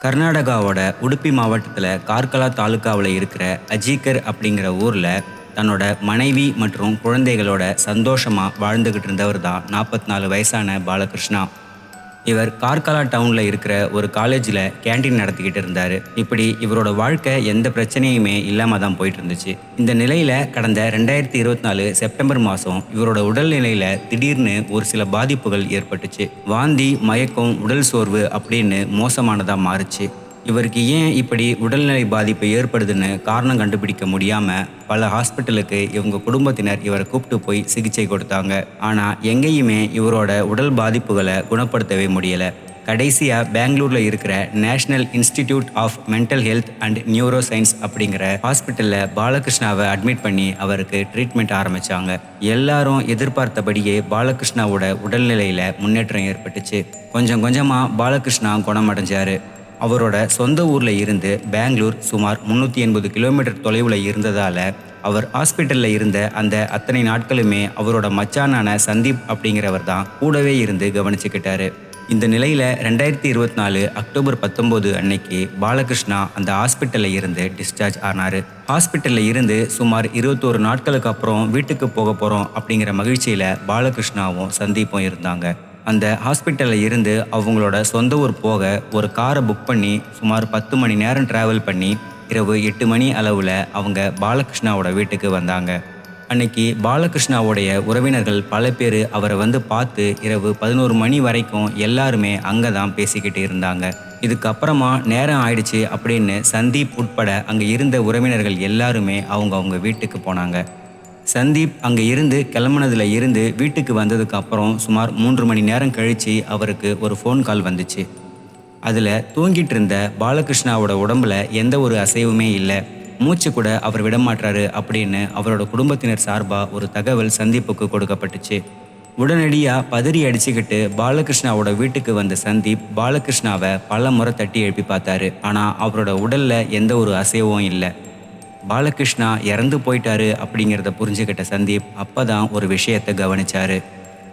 கர்நாடகாவோட உடுப்பி மாவட்டத்தில் கார்கலா தாலுக்காவில் இருக்கிற அஜீக்கர் அப்படிங்கிற ஊரில் தன்னோட மனைவி மற்றும் குழந்தைகளோட சந்தோஷமாக வாழ்ந்துக்கிட்டு இருந்தவர் தான் 44 வயசான பாலகிருஷ்ணா. இவர் கார்கலா டவுனில் இருக்கிற ஒரு காலேஜில் கேண்டீன் நடத்திக்கிட்டு இருந்தார். இப்படி இவரோட வாழ்க்கை எந்த பிரச்சனையுமே இல்லாமல் தான் போயிட்டு இருந்துச்சு. இந்த நிலையில் கடந்த 2024 செப்டம்பர் மாதம் இவரோட உடல்நிலையில் திடீர்னு ஒரு சில பாதிப்புகள் ஏற்பட்டுச்சு. வாந்தி, மயக்கம், உடல் சோர்வு அப்படின்னு மோசமானதாக மாறுச்சு. இவருக்கு ஏன் இப்படி உடல்நிலை பாதிப்பு ஏற்படுதுன்னு காரணம் கண்டுபிடிக்க முடியாம பல ஹாஸ்பிட்டலுக்கு இவங்க குடும்பத்தினர் இவரை கூப்பிட்டு போய் சிகிச்சை கொடுத்தாங்க. ஆனா எங்கேயுமே இவரோட உடல் பாதிப்புகளை குணப்படுத்தவே முடியல. கடைசியா பெங்களூர்ல இருக்கிற national institute of mental health and neuro science அப்படிங்கிற ஹாஸ்பிட்டல்ல பாலகிருஷ்ணாவை அட்மிட் பண்ணி அவருக்கு ட்ரீட்மெண்ட் ஆரம்பிச்சாங்க. எல்லாரும் எதிர்பார்த்தபடியே பாலகிருஷ்ணாவோட உடல்நிலையில முன்னேற்றம் ஏற்பட்டுச்சு. கொஞ்சம் கொஞ்சமா பாலகிருஷ்ணா குணமடைஞ்சாரு. அவரோட சொந்த ஊர்ல இருந்து பெங்களூர் சுமார் 380 கிலோமீட்டர் தொலைவில் இருந்ததால அவர் ஹாஸ்பிட்டல்ல இருந்த அந்த அத்தனை நாட்களுமே அவரோட மச்சானான சந்தீப் அப்படிங்கிறவர் தான் கூடவே இருந்து கவனிச்சுக்கிட்டாரு. இந்த நிலையில 2024 அக்டோபர் 19 அன்னைக்கு பாலகிருஷ்ணா அந்த ஹாஸ்பிட்டல்ல இருந்து டிஸ்சார்ஜ் ஆனாரு. ஹாஸ்பிட்டல்ல இருந்து சுமார் 21 நாட்களுக்கு அப்புறம் வீட்டுக்கு போக போறோம் அப்படிங்கிற மகிழ்ச்சியில பாலகிருஷ்ணாவும் சந்தீப்பும் இருந்தாங்க. அந்த ஹாஸ்பிட்டலில் இருந்து அவங்களோட சொந்த ஊர் போக ஒரு காரை புக் பண்ணி சுமார் 10 மணி நேரம் டிராவல் பண்ணி இரவு 8 மணி அளவில் அவங்க பாலகிருஷ்ணாவோட வீட்டுக்கு வந்தாங்க. அன்னைக்கு பாலகிருஷ்ணாவுடைய உறவினர்கள் பல பேர் அவரை வந்து பார்த்து இரவு 11 மணி வரைக்கும் எல்லாருமே அங்கே தான் பேசிக்கிட்டு இருந்தாங்க. இதுக்கப்புறமா நேரம் ஆயிடுச்சு அப்படின்னு சந்தீப் உட்பட அங்கே இருந்த உறவினர்கள் எல்லாருமே அவங்க வீட்டுக்கு போனாங்க. சந்தீப் அங்கே இருந்து கிளம்புனதுல இருந்து வீட்டுக்கு வந்ததுக்கு அப்புறம் சுமார் 3 மணி நேரம் கழித்து அவருக்கு ஒரு ஃபோன் கால் வந்துச்சு. அதில் தூங்கிட்டு இருந்த பாலகிருஷ்ணாவோட உடம்புல எந்த ஒரு அசைவுமே இல்லை, மூச்சு கூட அவர் விடமாட்டாரு அப்படின்னு அவரோட குடும்பத்தினர் சார்பாக ஒரு தகவல் சந்தீப்புக்கு கொடுக்கப்பட்டுச்சு. உடனடியாக பதறி அடிச்சுக்கிட்டு பாலகிருஷ்ணாவோட வீட்டுக்கு வந்த சந்தீப் பாலகிருஷ்ணாவை பல முறை தட்டி எழுப்பி பார்த்தாரு. ஆனால் அவரோட உடலில் எந்த ஒரு அசைவும் இல்லை. பாலகிருஷ்ணா இறந்து போயிட்டாரு அப்படிங்கிறத புரிஞ்சுக்கிட்ட சந்தீப் அப்பதான் ஒரு விஷயத்தை கவனிச்சாரு.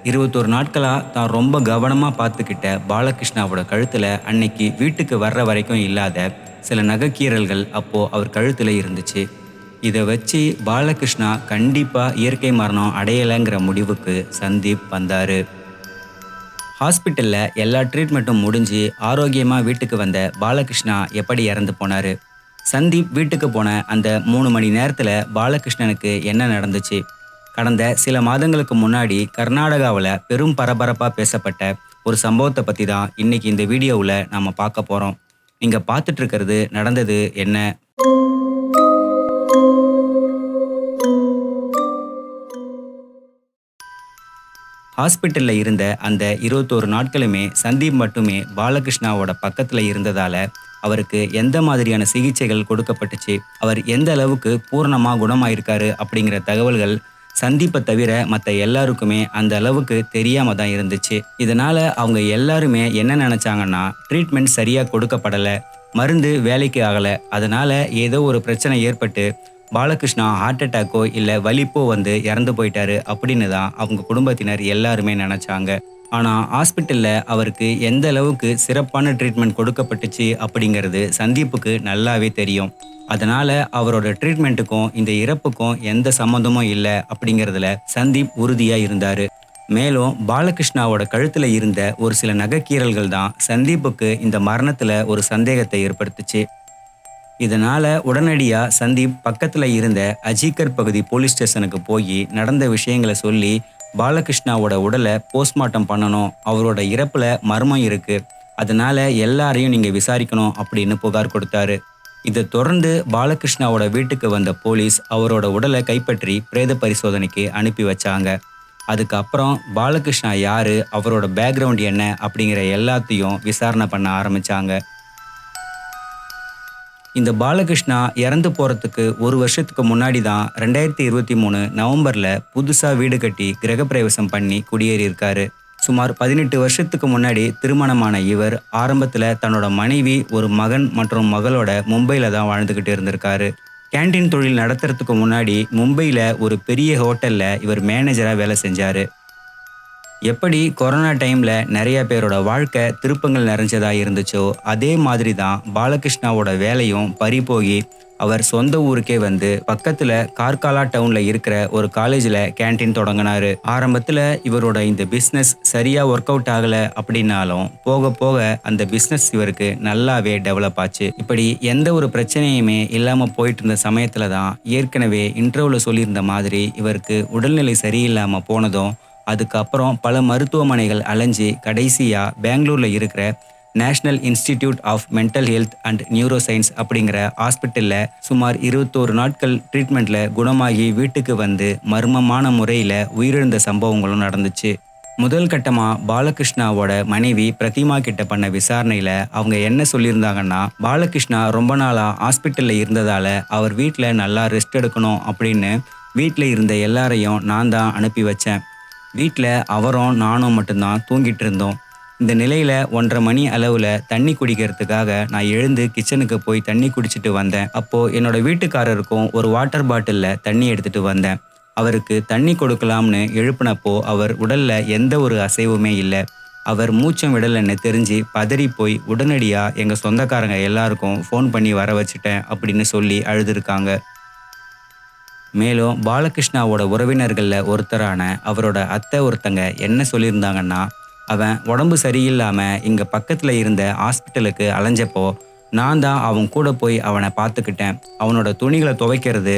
21 நாட்களாக தான் ரொம்ப கவனமாக பார்த்துக்கிட்ட பாலகிருஷ்ணாவோட கழுத்தில் அன்னைக்கு வீட்டுக்கு வர்ற வரைக்கும் இல்லாத சில நகைக்கீறல்கள் அப்போது அவர் கழுத்தில் இருந்துச்சு. இதை வச்சு பாலகிருஷ்ணா கண்டிப்பாக இயற்கை மரணம் அடையலைங்கிற முடிவுக்கு சந்தீப் வந்தார். ஹாஸ்பிட்டலில் எல்லா ட்ரீட்மெண்ட்டும் முடிஞ்சு ஆரோக்கியமாக வீட்டுக்கு வந்த பாலகிருஷ்ணா எப்படி இறந்து போனார்? சந்தீப் வீட்டுக்கு போன அந்த 3 மணி நேரத்தில் பாலகிருஷ்ணனுக்கு என்ன நடந்துச்சு? கடந்த சில மாதங்களுக்கு முன்னாடி கர்நாடகாவில் பெரும் பரபரப்பாக பேசப்பட்ட ஒரு சம்பவத்தை பற்றி தான் இன்னைக்கு இந்த வீடியோவில் நாம் பார்க்க போகிறோம். நீங்கள் பார்த்துட்டு இருக்கிறது நடந்தது என்ன? ஹாஸ்பிட்டலில் இருந்த அந்த 21 நாட்களுமே சந்தீப் மட்டுமே பாலகிருஷ்ணாவோட பக்கத்தில் இருந்ததால் அவருக்கு எந்த மாதிரியான சிகிச்சைகள் கொடுக்கப்பட்டுச்சு, அவர் எந்த அளவுக்கு பூரணமாக குணமாயிருக்காரு அப்படிங்கிற தகவல்கள் சந்தீப்பை தவிர மற்ற எல்லாருக்குமே அந்த அளவுக்கு தெரியாம தான் இருந்துச்சு. இதனால அவங்க எல்லாருமே என்ன நினைச்சாங்கன்னா, ட்ரீட்மெண்ட் சரியாக கொடுக்கப்படலை, மருந்து வேலைக்கு ஆகலை, அதனால ஏதோ ஒரு பிரச்சனை ஏற்பட்டு பாலகிருஷ்ணா ஹார்ட் அட்டாக்கோ இல்லை வலிப்போ வந்து இறந்து போயிட்டாரு அப்படின்னு தான் அவங்க குடும்பத்தினர் எல்லாருமே நினைச்சாங்க. ஆனால் ஹாஸ்பிட்டலில் அவருக்கு எந்த அளவுக்கு சிறப்பான ட்ரீட்மெண்ட் கொடுக்கப்பட்டுச்சு அப்படிங்கிறது சந்தீப்புக்கு நல்லாவே தெரியும். அதனால் அவரோட ட்ரீட்மெண்ட்டுக்கும் இந்த இறப்புக்கும் எந்த சம்மந்தமும் இல்லை அப்படிங்கிறதுல சந்தீப் உறுதியாக இருந்தார். மேலும் பாலகிருஷ்ணாவோட கழுத்தில் இருந்த ஒரு சில நகைக்கீறல்கள் தான் சந்தீப்புக்கு இந்த மரணத்தில் ஒரு சந்தேகத்தை ஏற்படுத்துச்சு. இதனால் உடனடியாக சந்தீப் பக்கத்தில் இருந்த அஜீக்கர் பகுதி போலீஸ் ஸ்டேஷனுக்கு போய் நடந்த விஷயங்களை சொல்லி பாலகிருஷ்ணாவோட உடலை போஸ்ட்மார்ட்டம் பண்ணணும், அவரோட இறப்புல மர்மம் இருக்கு, அதனால எல்லாரையும் நீங்க விசாரிக்கணும் அப்படின்னு புகார் கொடுத்தாரு. இதை தொடர்ந்து பாலகிருஷ்ணாவோட வீட்டுக்கு வந்த போலீஸ் அவரோட உடலை கைப்பற்றி பிரேத பரிசோதனைக்கு அனுப்பி வச்சாங்க. அதுக்கப்புறம் பாலகிருஷ்ணா யாரு, அவரோட பேக்ரவுண்ட் என்ன அப்படிங்கிற எல்லாத்தையும் விசாரணை பண்ண ஆரம்பிச்சாங்க. இந்த பாலகிருஷ்ணா இறந்து போகிறதுக்கு ஒரு வருஷத்துக்கு முன்னாடி தான் 2023 நவம்பரில் புதுசாக வீடு கட்டி கிரகப்பிரவேசம் பண்ணி குடியேறியிருக்காரு. சுமார் 18 வருஷத்துக்கு முன்னாடி திருமணமான இவர் ஆரம்பத்தில் தன்னோட மனைவி, ஒரு மகன் மற்றும் மகளோட மும்பையில் தான் வாழ்ந்துக்கிட்டு இருந்திருக்காரு. கேண்டீன் தொழில் நடத்துறதுக்கு முன்னாடி மும்பையில் ஒரு பெரிய ஹோட்டலில் இவர் மேனேஜராக வேலை செஞ்சார். எப்படி கொரோனா டைம்ல நிறைய பேரோட வாழ்க்கை திருப்பங்கள் நிறைஞ்சதா இருந்துச்சோ, அதே மாதிரி தான் பாலகிருஷ்ணாவோட வேலையும் பறிபோகி அவர் சொந்த ஊருக்கே வந்து பக்கத்துல கார்காலா டவுன்ல இருக்கிற ஒரு காலேஜ்ல கேண்டீன் தொடங்கினாரு. ஆரம்பத்துல இவரோட இந்த பிசினஸ் சரியா ஒர்க் அவுட் ஆகல அப்படின்னாலும் போக போக அந்த பிசினஸ் இவருக்கு நல்லாவே டெவலப் ஆச்சு. இப்படி எந்த ஒரு பிரச்சனையுமே இல்லாம போயிட்டு இருந்த சமயத்துல தான் ஏற்கனவே இன்டர்வியூல சொல்லியிருந்த மாதிரி இவருக்கு உடல்நிலை சரியில்லாம போனதும், அதுக்கப்புறம் பல மருத்துவமனைகள் அலைஞ்சு கடைசியா பெங்களூர்ல இருக்கிற national institute of mental health and neuro science அப்படிங்கிற ஹாஸ்பிட்டல்ல சுமார் 21 நாட்கள் ட்ரீட்மெண்ட்ல குணமாகி வீட்டுக்கு வந்து மர்மமான முறையில உயிரிழந்த சம்பவங்களும் நடந்துச்சு. முதல் கட்டமா பாலகிருஷ்ணாவோட மனைவி பிரதிமா கிட்ட பண்ண விசாரணையில அவங்க என்ன சொல்லியிருந்தாங்கன்னா, பாலகிருஷ்ணா ரொம்ப நாளா ஹாஸ்பிட்டல்ல இருந்ததால அவர் வீட்டுல நல்லா ரெஸ்ட் எடுக்கணும் அப்படின்னு வீட்டுல இருந்த எல்லாரையும் நான் தான் அனுப்பி வச்சேன். வீட்டில் அவரும் நானும் மட்டும்தான் தூங்கிட்டு இருந்தோம். இந்த நிலையில் 1:30 மணி அளவில் தண்ணி குடிக்கிறதுக்காக நான் எழுந்து கிச்சனுக்கு போய் தண்ணி குடிச்சிட்டு வந்தேன். அப்போது என்னோட வீட்டுக்காரருக்கும் ஒரு வாட்டர் பாட்டிலில் தண்ணி எடுத்துகிட்டு வந்தேன். அவருக்கு தண்ணி கொடுக்கலாம்னு எழுப்பினப்போ அவர் உடலில் எந்த ஒரு அசைவுமே இல்லை. அவர் மூச்சம் விடலைன்னு தெரிஞ்சு பதறி போய் உடனடியாக எங்கள் சொந்தக்காரங்க எல்லாருக்கும் ஃபோன் பண்ணி வர வச்சுட்டேன் அப்படின்னு சொல்லி அழுதுருக்காங்க. மேலும் பாலகிருஷ்ணாவோட உறவினர்களில் ஒருத்தரான அவரோட அத்தை ஒருத்தங்க என்ன சொல்லியிருந்தாங்கன்னா, அவன் உடம்பு சரியில்லாமல் இங்கே பக்கத்தில் இருந்த ஹாஸ்பிட்டலுக்கு அலைஞ்சப்போ நான் தான் அவன் கூட போய் அவனை பார்த்துக்கிட்டேன். அவனோட துணிகளை துவைக்கிறது,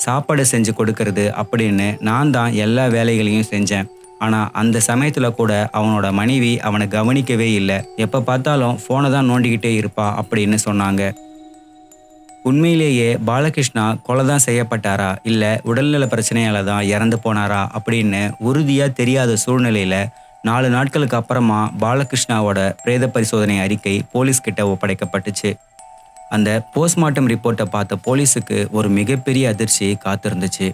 சாப்பாடு செஞ்சு கொடுக்கறது அப்படின்னு நான் தான் எல்லா வேலைகளையும் செஞ்சேன். ஆனால் அந்த சமயத்தில் கூட அவனோட மனைவி அவனை கவனிக்கவே இல்லை. எப்போ பார்த்தாலும் ஃபோனை தான் நோண்டிக்கிட்டே இருப்பா அப்படின்னு சொன்னாங்க. உண்மையிலேயே பாலகிருஷ்ணா கொலை தான் செய்யப்பட்டாரா இல்லை உடல்நல பிரச்சனையால தான் இறந்து போனாரா அப்படின்னு உறுதியாக தெரியாத சூழ்நிலையில் 4 நாட்களுக்கு அப்புறமா பாலகிருஷ்ணாவோட பிரேத பரிசோதனை அறிக்கை போலீஸ்கிட்ட ஒப்படைக்கப்பட்டுச்சு. அந்த போஸ்ட்மார்ட்டம் ரிப்போர்ட்டை பார்த்த போலீஸுக்கு ஒரு மிகப்பெரிய அதிர்ச்சி காத்திருந்துச்சு.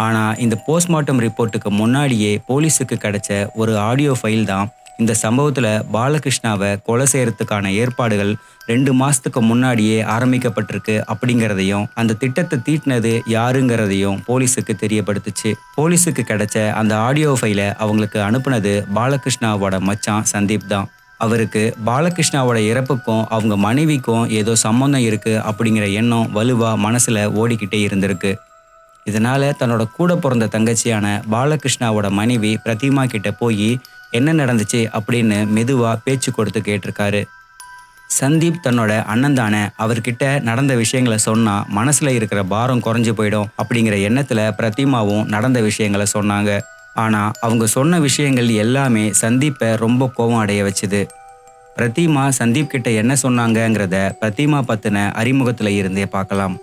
ஆனால் இந்த போஸ்ட்மார்ட்டம் ரிப்போர்ட்டுக்கு முன்னாடியே போலீஸுக்கு கிடைச்ச ஒரு ஆடியோ ஃபைல் தான் இந்த சம்பவத்தில் பாலகிருஷ்ணாவை கொலை செய்யறதுக்கான ஏற்பாடுகள் 2 மாசத்துக்கு முன்னாடியே ஆரம்பிக்கப்பட்டிருக்கு அப்படிங்கிறதையும் அந்த திட்டத்தை தீட்டினது யாருங்கிறதையும் போலீஸுக்கு தெரியப்படுத்துச்சு. போலீஸுக்கு கிடைச்ச அந்த ஆடியோ ஃபைலை அவங்களுக்கு அனுப்புனது பாலகிருஷ்ணாவோட மச்சான் சந்தீப் தான். அவருக்கு பாலகிருஷ்ணாவோட இறப்புக்கும் அவங்க மனைவிக்கும் ஏதோ சம்பந்தம் இருக்கு அப்படிங்கிற எண்ணம் வலுவா மனசுல ஓடிக்கிட்டே இருந்திருக்கு. இதனால தன்னோட கூட பிறந்த தங்கச்சியான பாலகிருஷ்ணாவோட மனைவி பிரதிமா கிட்ட போய் என்ன நடந்துச்சு அப்படின்னு மெதுவா பேச்சு கொடுத்து கேட்டிருக்காரு. சந்தீப் தன்னோட அண்ணன் தானே, அவர்கிட்ட நடந்த விஷயங்களை சொன்னா மனசுல இருக்கிற பாரம் குறைஞ்சு போயிடும் அப்படிங்கிற எண்ணத்துல பிரதிமாவும் நடந்த விஷயங்களை சொன்னாங்க. ஆனா அவங்க சொன்ன விஷயங்கள் எல்லாமே சந்தீப்பை ரொம்ப கோபம் அடைய வச்சுது. பிரதிமா சந்தீப் கிட்ட என்ன சொன்னாங்கங்கிறத பிரதிமா பத்தின அறிமுகத்துல இருந்தே பார்க்கலாம்.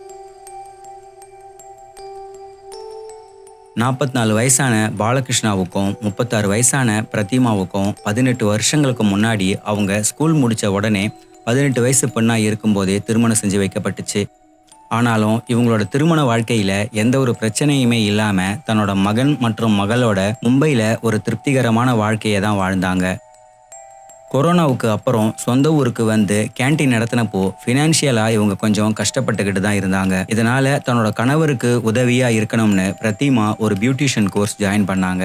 44 வயசான பாலகிருஷ்ணாவுக்கும் 36 வயசான பிரதிமாவுக்கும் 18 வருஷங்களுக்கு முன்னாடி அவங்க ஸ்கூல் முடித்த உடனே 18 வயசு பெண்ணா இருக்கும்போதே திருமணம் செஞ்சு வைக்கப்பட்டுச்சு. ஆனாலும் இவங்களோட திருமண வாழ்க்கையில் எந்த ஒரு பிரச்சனையுமே இல்லாமல் தன்னோட மகன் மற்றும் மகளோட மும்பையில் ஒரு திருப்திகரமான வாழ்க்கையை தான் வாழ்ந்தாங்க. கொரோனாவுக்கு அப்புறம் சொந்த ஊருக்கு வந்து கேண்டீன் நடத்தினப்போ ஃபினான்ஷியலாக இவங்க கொஞ்சம் கஷ்டப்பட்டுக்கிட்டு தான் இருந்தாங்க. இதனால் தன்னோட கணவருக்கு உதவியாக இருக்கணும்னு பிரதிமா ஒரு பியூட்டிஷியன் கோர்ஸ் ஜாயின் பண்ணாங்க.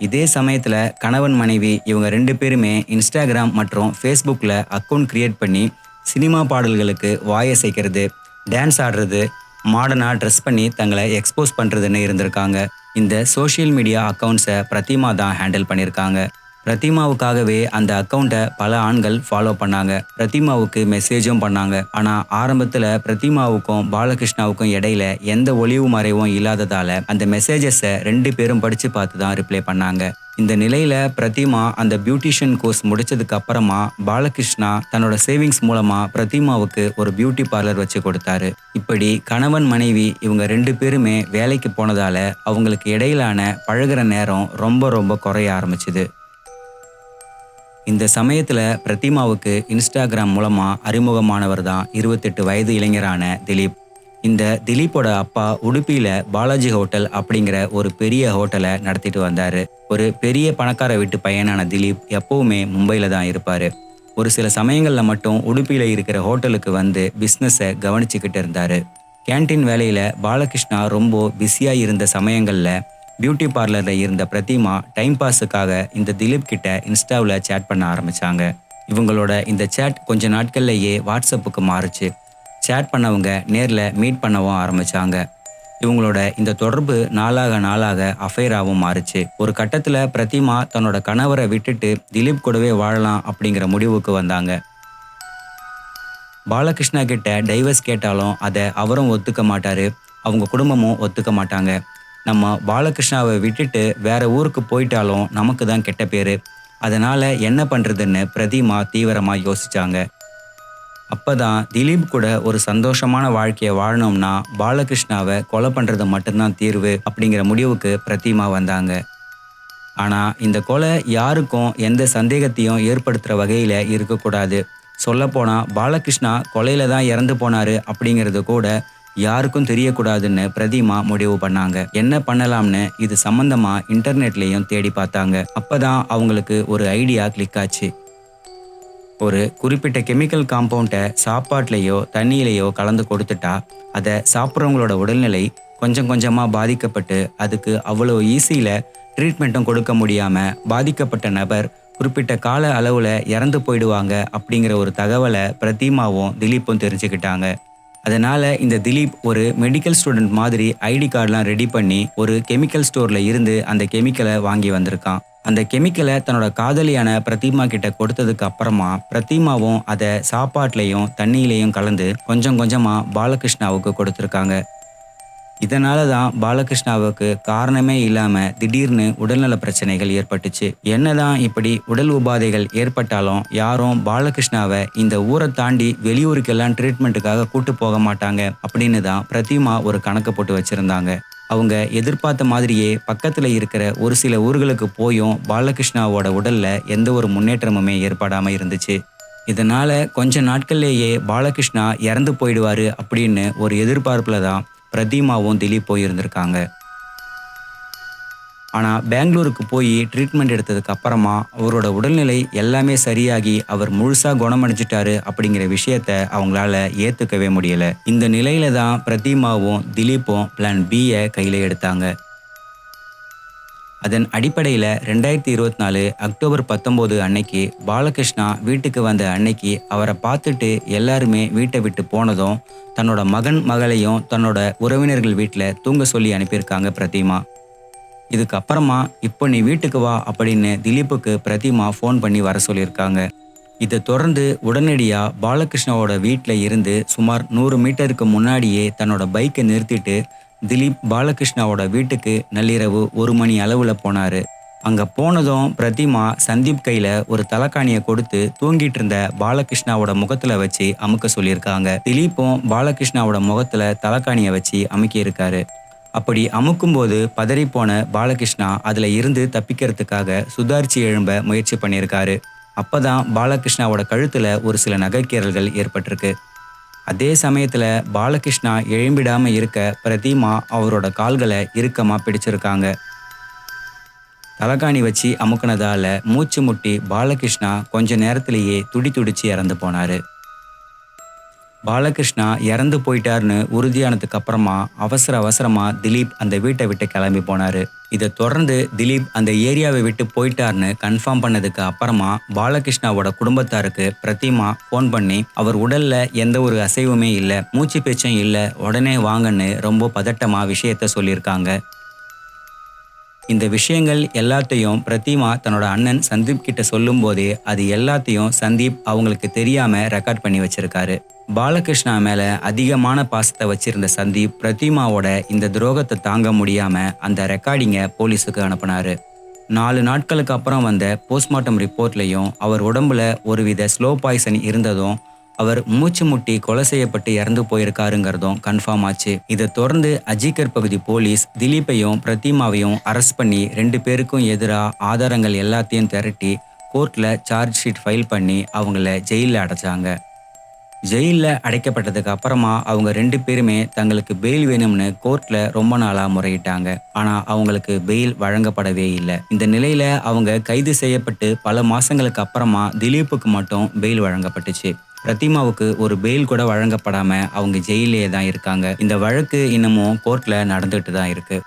இதே சமயத்தில் கணவன் மனைவி இவங்க 2 பேருமே இன்ஸ்டாகிராம் மற்றும் ஃபேஸ்புக்கில் அக்கௌண்ட் கிரியேட் பண்ணி சினிமா பாடல்களுக்கு வாயசைக்கிறது, டான்ஸ் ஆடுறது, மாடர்னாக ட்ரெஸ் பண்ணி தங்களை எக்ஸ்போஸ் பண்ணுறதுன்னு இருந்திருக்காங்க. இந்த சோஷியல் மீடியா அக்கௌண்ட்ஸை பிரதிமா தான் ஹேண்டில் பண்ணியிருக்காங்க. பிரதிமாவுக்காகவே அந்த அக்கௌண்ட்டை பல ஆண்கள் ஃபாலோ பண்ணாங்க. பிரதிமாவுக்கு மெசேஜும் பண்ணாங்க. ஆனால் ஆரம்பத்தில் பிரதிமாவுக்கும் பாலகிருஷ்ணாவுக்கும் இடையில எந்த ஒளிவு மறைவும் இல்லாததால அந்த மெசேஜஸை 2 பேரும் படித்து பார்த்து தான் ரிப்ளை பண்ணாங்க. இந்த நிலையில பிரதிமா அந்த பியூட்டிஷியன் கோர்ஸ் முடிச்சதுக்கு அப்புறமா பாலகிருஷ்ணா தன்னோட சேவிங்ஸ் மூலமா பிரதிமாவுக்கு ஒரு பியூட்டி பார்லர் வச்சு கொடுத்தாரு. இப்படி கணவன் மனைவி இவங்க 2 பேருமே வேலைக்கு போனதால அவங்களுக்கு இடையிலான பழகுற நேரம் ரொம்ப ரொம்ப குறைய ஆரம்பிச்சுது. இந்த சமயத்துல பிரதிமாவுக்கு இன்ஸ்டாகிராம் மூலமா அறிமுகமானவர் தான் 28 வயது இளைஞரான திலீப். இந்த திலீப்போட அப்பா உடுப்பியில பாலாஜி ஹோட்டல் அப்படிங்கிற ஒரு பெரிய ஹோட்டலை நடத்திட்டு வந்தாரு. ஒரு பெரிய பணக்கார வீட்டு பையனான திலீப் எப்பவுமே மும்பையில தான் இருப்பாரு. ஒரு சில சமயங்கள்ல மட்டும் உடுப்பியில இருக்கிற ஹோட்டலுக்கு வந்து பிஸ்னஸை கவனிச்சுக்கிட்டு இருந்தாரு. கேன்டீன் வேலையில பாலகிருஷ்ணா ரொம்ப பிஸியா இருந்த சமயங்கள்ல பியூட்டி பார்லரில் இருந்த பிரதிமா டைம் பாஸுக்காக இந்த திலீப் கிட்ட இன்ஸ்டாவில் சேட் பண்ண ஆரம்பிச்சாங்க. இவங்களோட இந்த சேட் கொஞ்ச நாட்கள்லேயே வாட்ஸ்அப்புக்கு மாறுச்சு. சேட் பண்ணவங்க நேரில் மீட் பண்ணவும் ஆரம்பிச்சாங்க. இவங்களோட இந்த தொடர்பு நாளாக நாளாக அஃபைராகவும் மாறுச்சு. ஒரு கட்டத்தில் பிரதிமா தன்னோட கணவரை விட்டுட்டு திலீப் கூடவே வாழலாம் அப்படிங்கிற முடிவுக்கு வந்தாங்க. பாலகிருஷ்ணா கிட்ட டைவர்ஸ் கேட்டாலும் அதை அவரும் ஒத்துக்க மாட்டாரு, அவங்க குடும்பமும் ஒத்துக்க மாட்டாங்க. நம்ம பாலகிருஷ்ணாவை விட்டுட்டு வேற ஊருக்கு போயிட்டாலும் நமக்கு தான் கெட்ட பேரு, அதனால என்ன பண்றதுன்னு பிரதிமா தீவிரமா யோசிச்சாங்க. அப்பதான் திலீப் கூட ஒரு சந்தோஷமான வாழ்க்கையை வாழணும்னா பாலகிருஷ்ணாவை கொலை பண்றது மட்டும்தான் தீர்வு அப்படிங்கிற முடிவுக்கு பிரதிமா வந்தாங்க. ஆனா இந்த கொலை யாருக்கும் எந்த சந்தேகத்தையும் ஏற்படுத்துற வகையில இருக்கக்கூடாது. சொல்லப்போனா பாலகிருஷ்ணா கொலையில தான் இறந்து போனாரு அப்படிங்கிறது கூட யாருக்கும் தெரியக்கூடாதுன்னு பிரதிமா முடிவு பண்ணாங்க. என்ன பண்ணலாம்னு இது சம்பந்தமா இன்டர்நெட்லயும் தேடி பார்த்தாங்க. அப்பதான் அவங்களுக்கு ஒரு ஐடியா கிளிக் ஆச்சு. ஒரு குறிப்பிட்ட கெமிக்கல் காம்பவுண்டை சாப்பாட்லேயோ தண்ணியிலையோ கலந்து கொடுத்துட்டா அதை சாப்பிட்றவங்களோட உடல்நிலை கொஞ்சம் கொஞ்சமாக பாதிக்கப்பட்டு அதுக்கு அவ்வளோ ஈஸியில் ட்ரீட்மெண்ட்டும் கொடுக்க முடியாமல் பாதிக்கப்பட்ட நபர் குறிப்பிட்ட கால அளவில் இறந்து போயிடுவாங்க அப்படிங்கிற ஒரு தகவலை பிரதிமாவும் திலீப்பும் தெரிஞ்சுக்கிட்டாங்க. அதனால் இந்த திலீப் ஒரு மெடிக்கல் ஸ்டூடெண்ட் மாதிரி ஐடி கார்டெலாம் ரெடி பண்ணி ஒரு கெமிக்கல் ஸ்டோரில் இருந்து அந்த கெமிக்கலை வாங்கி வந்திருக்கான். அந்த கெமிக்கலை தன்னோட காதலியான பிரதிமா கிட்ட கொடுத்ததுக்கு அப்புறமா பிரதிமாவும் அதை சாப்பாட்லையும் தண்ணியிலையும் கலந்து கொஞ்சம் கொஞ்சமா பாலகிருஷ்ணாவுக்கு கொடுத்துருக்காங்க. இதனால தான் பாலகிருஷ்ணாவுக்கு காரணமே இல்லாம திடீர்னு உடல்நல பிரச்சனைகள் ஏற்பட்டுச்சு. என்னதான் இப்படி உடல் உபாதைகள் ஏற்பட்டாலும் யாரும் பாலகிருஷ்ணாவை இந்த ஊரை தாண்டி வெளியூருக்கெல்லாம் ட்ரீட்மெண்ட்டுக்காக கூட்டு போக மாட்டாங்க அப்படின்னு தான் பிரதிமா ஒரு கணக்கு போட்டு வச்சிருந்தாங்க. அவங்க எதிர்பார்த்த மாதிரியே பக்கத்துல இருக்கிற ஒரு சில ஊர்களுக்கு போயும் பாலகிருஷ்ணாவோட உடல்ல எந்த ஒரு முன்னேற்றமுமே ஏற்படாம இருந்துச்சு. இதனால கொஞ்ச நாட்கள்லேயே பாலகிருஷ்ணா இறந்து போயிடுவாரு அப்படின்னு ஒரு எதிர்பார்ப்புல தான் பிரதிமாவும் திலீப் போயிருந்திருக்காங்க. ஆனால் பெங்களூருக்கு போய் ட்ரீட்மெண்ட் எடுத்ததுக்கு அப்புறமா அவரோட உடல்நிலை எல்லாமே சரியாகி அவர் முழுசாக குணமடைஞ்சிட்டாரு அப்படிங்கிற விஷயத்த அவங்களால ஏற்றுக்கவே முடியலை. இந்த நிலையில தான் பிரதிமாவும் திலீப்பும் பிளான் பியை கையில் எடுத்தாங்க. அதன் அடிப்படையில் 2024 அக்டோபர் 19 அன்னைக்கு பாலகிருஷ்ணா வீட்டுக்கு வந்த அன்னைக்கு அவரை பார்த்துட்டு எல்லாருமே வீட்டை விட்டு போனதும் தன்னோட மகன் மகளையும் தன்னோட உறவினர்கள் வீட்டில் தூங்க சொல்லி அனுப்பியிருக்காங்க பிரதிமா. இதுக்கப்புறமா இப்போ நீ வீட்டுக்கு வா அப்படின்னு திலீப்புக்கு பிரதிமா ஃபோன் பண்ணி வர சொல்லியிருக்காங்க. இதை தொடர்ந்து உடனடியாக பாலகிருஷ்ணாவோட வீட்டில் இருந்து சுமார் 100 மீட்டருக்கு முன்னாடியே தன்னோட பைக்கை நிறுத்திட்டு திலீப் பாலகிருஷ்ணாவோட வீட்டுக்கு நள்ளிரவு 1 மணி அளவில் போனார். அங்கே போனதும் பிரதிமா சந்தீப் கையில் ஒரு தலைக்காணியை கொடுத்து தூங்கிட்டு இருந்த பாலகிருஷ்ணாவோட முகத்தில் வச்சு அமுக்க சொல்லியிருக்காங்க. திலீப்பும் பாலகிருஷ்ணாவோட முகத்தில் தலைக்காணியை வச்சு அமுக்கியிருக்காரு. அப்படி அமுக்கும்போது பதறிப்போன பாலகிருஷ்ணா அதில் இருந்து தப்பிக்கிறதுக்காக சுதாரிச்சு எழும்ப முயற்சி பண்ணியிருக்காரு. அப்போதான் பாலகிருஷ்ணாவோட கழுத்தில் ஒரு சில நகைக்கீறல்கள் ஏற்பட்டிருக்கு. அதே சமயத்தில் பாலகிருஷ்ணா எழும்பிடாமல் இருக்க பிரதிமா அவரோட கால்களை இறுக்கமாக பிடிச்சிருக்காங்க. தலைகாணி வச்சு அமுக்கினதால மூச்சு முட்டி பாலகிருஷ்ணா கொஞ்ச நேரத்திலேயே துடிச்சு இறந்து போனார். பாலகிருஷ்ணா இறந்து போயிட்டாருன்னு உறுதியானதுக்கு அப்புறமா அவசரமா திலீப் அந்த வீட்டை விட்டு கிளம்பி போனாரு. இதை தொடர்ந்து திலீப் அந்த ஏரியாவை விட்டு போயிட்டாருன்னு கன்ஃபார்ம் பண்ணதுக்கு அப்புறமா பாலகிருஷ்ணாவோட குடும்பத்தாருக்கு பிரதிமா ஃபோன் பண்ணி அவர் உடல்ல எந்த ஒரு அசைவுமே இல்லை, மூச்சு பேச்சும் இல்லை, உடனே வாங்கன்னு ரொம்ப பதட்டமா விஷயத்த சொல்லியிருக்காங்க. இந்த விஷயங்கள் எல்லாத்தையும் பிரதிமா தன்னோட அண்ணன் சந்தீப் கிட்ட சொல்லும் போதே அது எல்லாத்தையும் சந்தீப் அவங்களுக்கு தெரியாம ரெக்கார்ட் பண்ணி வச்சிருக்காரு. பாலகிருஷ்ணா மேல அதிகமான பாசத்தை வச்சிருந்த சந்தீப் பிரதிமாவோட இந்த துரோகத்தை தாங்க முடியாம அந்த ரெக்கார்டிங்கை போலீஸுக்கு அனுப்பினாரு. 4 நாட்களுக்கு அப்புறம் வந்த போஸ்ட்மார்ட்டம் ரிப்போர்ட்லையும் அவர் உடம்புல ஒருவித ஸ்லோ பாய்சன் இருந்ததும் அவர் மூச்சு முட்டி கொலை செய்யப்பட்டு இறந்து போயிருக்காருங்கிறதும் கன்ஃபார்ம் ஆச்சு. இதை தொடர்ந்து அஜிகர் பகுதி போலீஸ் திலீப்பையும் பிரதிமாவையும் அரெஸ்ட் பண்ணி 2 பேருக்கும் எதிராக ஆதாரங்கள் எல்லாத்தையும் திரட்டி கோர்ட்ல சார்ஜ் ஷீட் ஃபைல் பண்ணி அவங்கள ஜெயிலில் அடைச்சாங்க. ஜெயிலில் அடைக்கப்பட்டதுக்கு அப்புறமா அவங்க 2 பேருமே தங்களுக்கு பெயில் வேணும்னு கோர்ட்ல ரொம்ப நாளாக முறையிட்டாங்க. ஆனால் அவங்களுக்கு பெயில் வழங்கப்படவே இல்லை. இந்த நிலையில அவங்க கைது செய்யப்பட்டு பல மாசங்களுக்கு அப்புறமா திலீப்புக்கு மட்டும் பெயில் வழங்கப்பட்டுச்சு. பிரதிமாவுக்கு ஒரு பெயில் கூட வழங்கப்படாம அவங்க ஜெயிலே தான் இருக்காங்க. இந்த வழக்கு இன்னமும் கோர்ட்ல நடந்துட்டு தான் இருக்கு.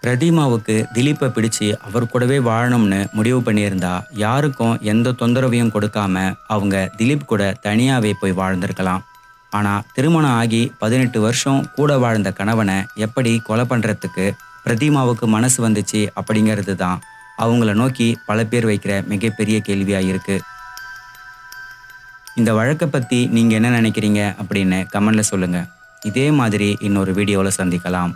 பிரதிமாவுக்கு திலீப்பை பிடிச்சு அவர் கூடவே வாழணும்னு முடிவு பண்ணியிருந்தா யாருக்கும் எந்த தொந்தரவையும் கொடுக்காம அவங்க திலீப் கூட தனியாவே போய் வாழ்ந்திருக்கலாம். ஆனால் திருமணம் ஆகி 18 வருஷம் கூட வாழ்ந்த கணவனை எப்படி கொலை பண்ணுறதுக்கு பிரதிமாவுக்கு மனசு வந்துச்சு அப்படிங்கிறது தான் அவங்கள நோக்கி பல பேர் வைக்கிற மிகப்பெரிய கேள்வியாக இருக்குது. இந்த வழக்கை பற்றி நீங்கள் என்ன நினைக்கிறீங்க அப்படின்னு கமெண்டில் சொல்லுங்கள். இதே மாதிரி இன்னொரு வீடியோவில் சந்திக்கலாம்.